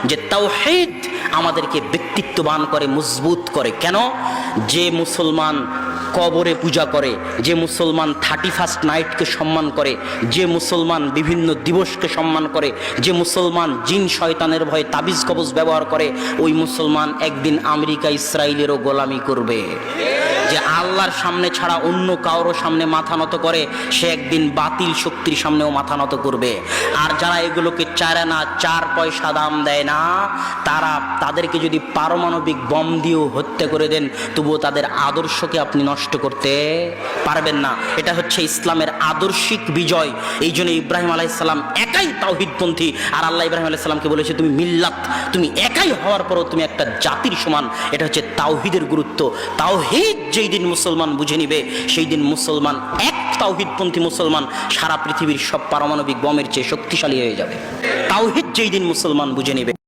যে তাওহীদ আমাদেরকে ব্যক্তিত্ববান করে, মজবুত করে। কেন? যে মুসলমান কবরে পূজা করে, যে মুসলমান 31st নাইটকে সম্মান করে, যে মুসলমান বিভিন্ন দিবসকে সম্মান করে, যে মুসলমান জিন শয়তানের ভয়ে তাবিজ কবজ ব্যবহার করে, ওই মুসলমান একদিন আমেরিকা ইসরায়েলেরও গোলামি করবে। যে আল্লাহর সামনে ছাড়া অন্য কারোর সামনে মাথা নত করে, সে একদিন বাতিল শক্তির সামনেও মাথা নত করবে। আর যারা এগুলোকে চায় না, 4 পয়সা দাম দেয় না, তাদেরকে যদি পারমাণবিক বম দিয়েও হত্যা করে দেন, তবুও তাদের আদর্শকে আপনি নষ্ট করতে পারবেন না। এটা হচ্ছে ইসলামের আদর্শিক বিজয়। এই জন্য ইব্রাহিম আলাইহিস সালাম একাই তাওহীদপন্থী, আর আল্লাহ ইব্রাহিম আলাইহিস সালামকে বলেছে তুমি মিল্লাত, তুমি একাই হওয়ার পরও তুমি একটা জাতির সমান। এটা হচ্ছে তাওহীদের গুরুত্ব। তাওহীদ যেই দিন মুসলমান বুঝে নিবে, সেই দিন মুসলমান, এক তাওহীদপন্থী মুসলমান সারা পৃথিবীর সব পারমাণবিক বমের চেয়ে শক্তিশালী হয়ে যাবে। তাওহীদ যেই দিন মুসলমান বুঝে নিবে।